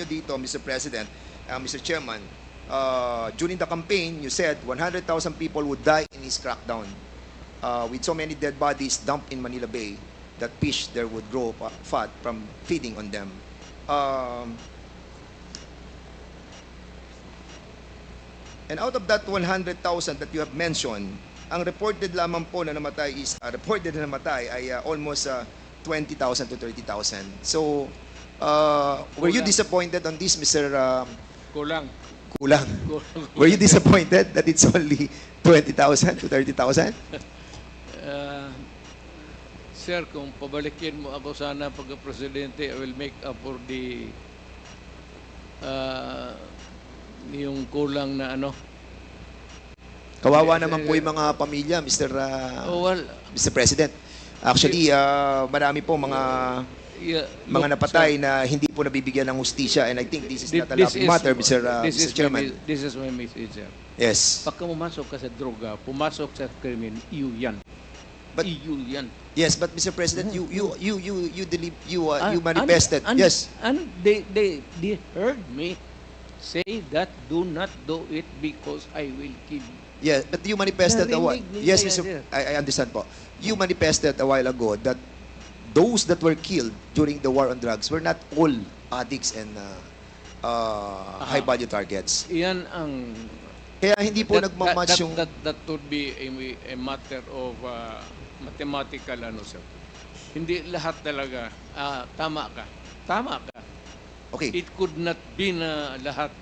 dito, Mr. President, Mr. Chairman, during the campaign, you said 100,000 people would die in his crackdown. With so many dead bodies dumped in Manila Bay, that fish there would grow fat from feeding on them. And out of that 100,000 that you have mentioned, ang reported lamang po na namatay is, reported na namatay ay almost 20,000 to 30,000. So, were you disappointed on this, Mr. Kulang. Kulang? Were you disappointed that it's only 20,000 to 30,000? Sir, kung pabalikin mo ako sana pagka-presidente, I will make up for the yung kulang na ano. Kawawa naman po yung mga pamilya, Mr. President. Actually, marami po mga napatay na hindi po nabibigyan ng hustisya, and I think this is not a laughing matter, Mr. Chairman. This is my message, sir. Yes. Pagka pumasok ka sa droga, pumasok sa krimen, iyo yan. But iyo yan. yes, but Mr. President, you manifested. Yes. And they heard me say that do not do it because I will kill you. Yeah, but you manifested a while. Narinig Yes, nila Mr. yan, I understand po. You manifested a while ago that those that were killed during the war on drugs were not all addicts and high-value targets. Iyan ang Kaya hindi po nagmamatch yung... That would be a matter of mathematical ano, sir. Hindi lahat talaga tama ka. Tama ka. Okay. It could not be na lahat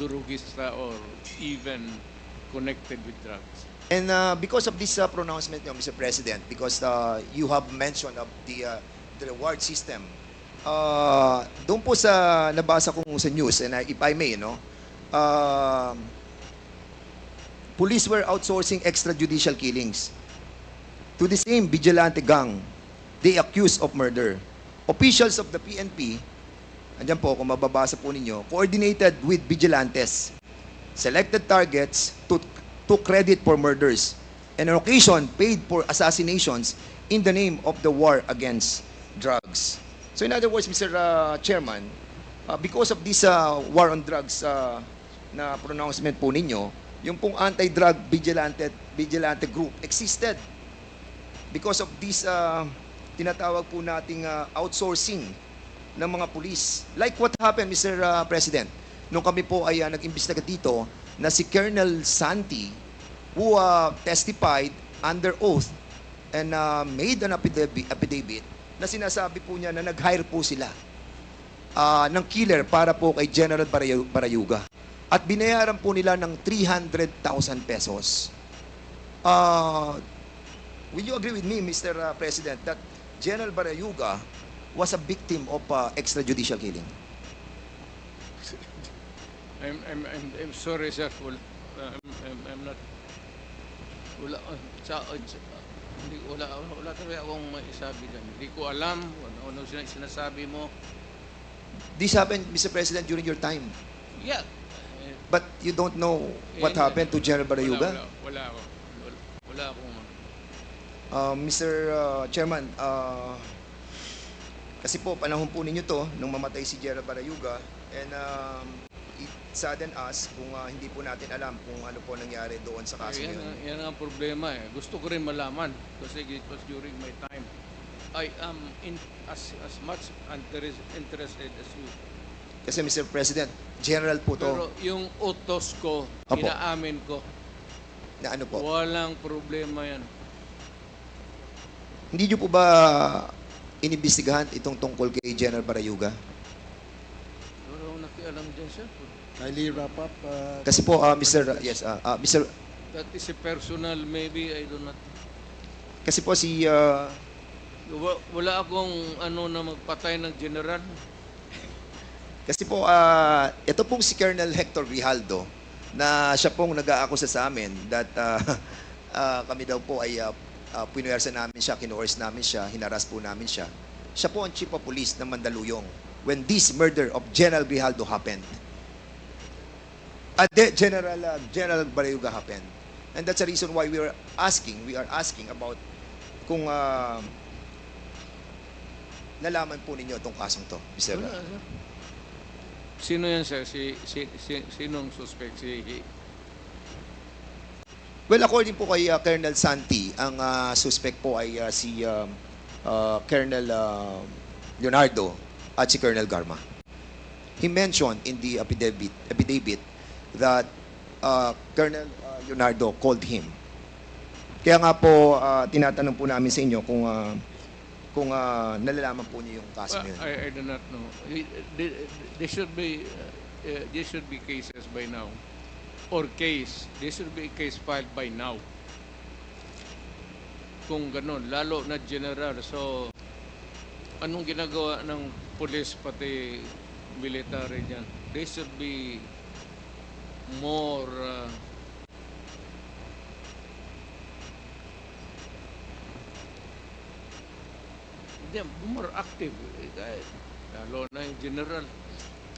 durugista or even connected with drugs. And because of this pronouncement, Mr. President, because you have mentioned of the reward system, doon po sa nabasa kong sa news, and if I may, police were outsourcing extrajudicial killings to the same vigilante gang they accused of murder. Officials of the PNP, andyan po, kung mababasa po ninyo, coordinated with vigilantes, selected targets to credit for murders, and on occasion paid for assassinations in the name of the war against drugs. So in other words, Mr. Chairman, because of this war on drugs na pronouncement po ninyo, yung pong anti-drug vigilante group existed because of this tinatawag po nating outsourcing ng mga pulis. Like what happened, Mr. President, nung kami po ay nag-imbestiga dito na si Colonel Santi, who testified under oath and made an affidavit na sinasabi po niya na nag-hire po sila ng killer para po kay General Barayuga. At binayaran po nila ng 300,000 pesos. Will you agree with me, Mr. President, that General Barayuga was a victim of extrajudicial killing? I'm sorry, sir. I'm not. Wala talaga akong maisabi dyan. Hindi ko alam ano sinasabi mo. This happened, Mr. President, during your time. Yeah. But you don't know what happened to General Barayuga? Wala akong... Mr. Chairman, kasi po, panahon po ninyo to, nung mamatay si General Barayuga, and it saddened us kung hindi po natin alam kung ano po nangyari doon sa kaso yun. Yan ang problema eh. Gusto ko rin malaman kasi it was during my time. I am as much interested as you. Kasi Mr. President, General po to. Pero yung utos ko, Apo. inaamin ko, Na ano po? walang problema yan. Hindi nyo po ba inimbestigahan itong tungkol kay General Barayuga? Wala akong nakialam dyan, sir. Kindly wrap up. Kasi po, Mr. Yes, Mr. That is a personal, maybe, I do not. Kasi po si Wala akong na magpatay ng general. Kasi po ito pong si Colonel Hector Grijaldo na siya pong nag-aakusa sa amin that kami daw po ay pinuwersa namin siya, kinuors namin siya, hinaras po namin siya. Siya po ang chief of police ng Mandaluyong when this murder of General Grijaldo happened. General Barayuga happened. And that's the reason why we are asking about kung nalaman po ninyo itong kasong to, Mr. Wala, sir. Sino yan, sir? Sinong suspect? Well, according po kay Colonel Santi, ang suspect po ay si Colonel Leonardo at si Colonel Garma. He mentioned in the affidavit that Colonel Leonardo called him. Kaya nga po, tinatanong po namin sa inyo kung nalalaman po niyo yung kaso Well, na yun. I do not know. There should be cases by now. Or there should be a case filed by now. Kung ganun, lalo na general. So, anong ginagawa ng police pati military dyan? They should be more more active. Lalo na yung general.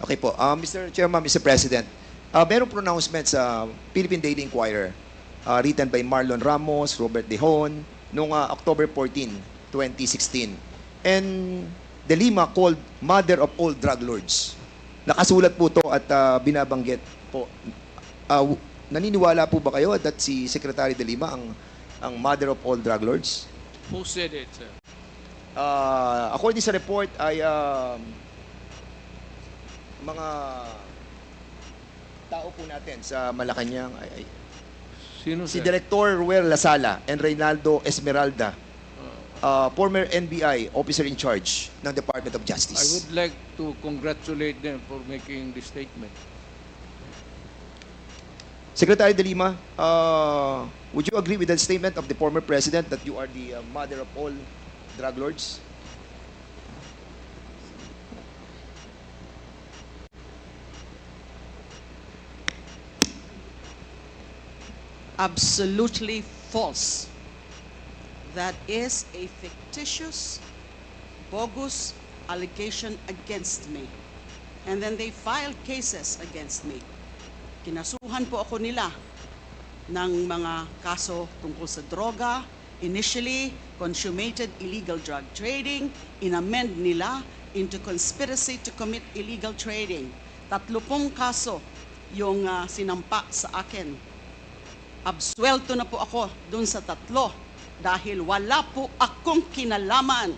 Okay po. Mr. Chairman, Mr. President, merong pronouncement sa Philippine Daily Inquirer written by Marlon Ramos, Robert Dehon, noong October 14, 2016. And De Lima called mother of all drug lords. Nakasulat po to at binabanggit po. Naniniwala po ba kayo that si Secretary De Lima ang mother of all drug lords? Who said it, sir? According sa report ay mga tao po natin sa Malacanang ay Sino, si sir? Director Ruel Lasala and Reynaldo Esmeralda, former NBI officer in charge ng Department of I Justice. would like to congratulate them for making this statement. Secretary De Lima, would you agree with the statement of the former president that you are the mother of all drug lords? Absolutely false. That is a fictitious, bogus allegation against me. And then they filed cases against me. Kinasuhan po ako nila ng mga kaso tungkol sa droga. Initially, consummated illegal drug trading. Inamend nila into conspiracy to commit illegal trading. 30 kaso yung sinampa sa akin. Absuelto na po ako dun sa 3 dahil wala po akong kinalaman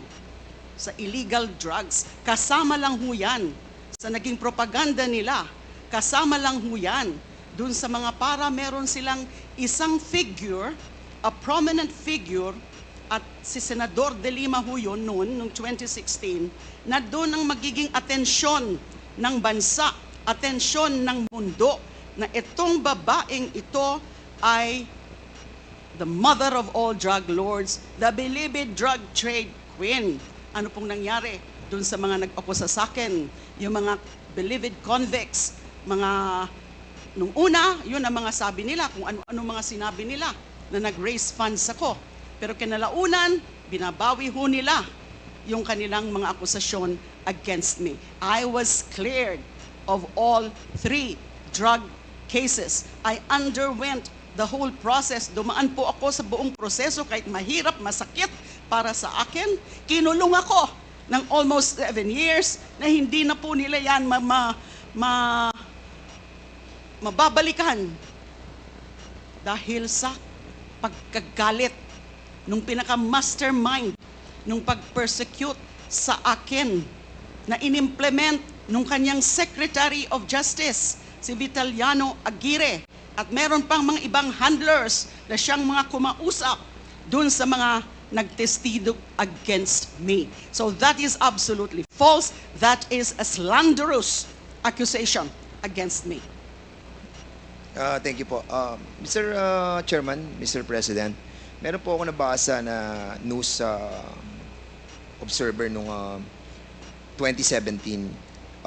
sa illegal drugs. Kasama lang ho yan sa naging propaganda nila. Kasama lang ho yan dun sa mga para meron silang isang figure, a prominent figure, at si Senador De Lima ho yun noon, noong 2016, na doon ang magiging atensyon ng bansa, atensyon ng mundo, na itong babaeng ito ay the mother of all drug lords, the believed drug trade queen. Ano pong nangyari dun sa mga nag-akusa sa akin, yung mga believed convicts, mga nung una, yun ang mga sabi nila, kung ano-ano mga sinabi nila na nag-raise funds ako. Pero kinalaunan, binabawi ho nila yung kanilang mga akusasyon against me. I was cleared of all 3 drug cases. I underwent the whole process. Dumaan po ako sa buong proseso kahit mahirap, masakit para sa akin. Kinulong ako ng almost 7 years na hindi na po nila yan mababalikan dahil sa pagkagalit nung pinaka-mastermind nung pag-persecute sa akin na inimplement nung kanyang Secretary of Justice, si Vitaliano Aguirre. At meron pang mga ibang handlers na siyang mga kumausap dun sa mga nagtestigo against me. So that is absolutely false. That is a slanderous accusation against me. Thank you po. Mr. Chairman, Mr. President, meron po ako nabasa na news observer noong 2017.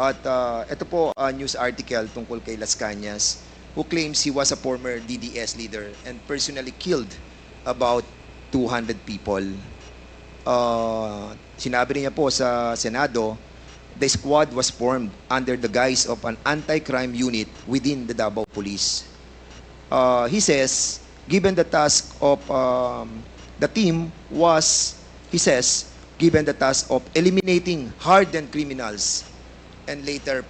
At ito po news article tungkol kay Las Cañas, who claims he was a former DDS leader and personally killed about 200 people. Sinabi niya po sa Senado, the squad was formed under the guise of an anti-crime unit within the Davao Police. He says, given the task of the team was, he says, given the task of eliminating hardened criminals, and later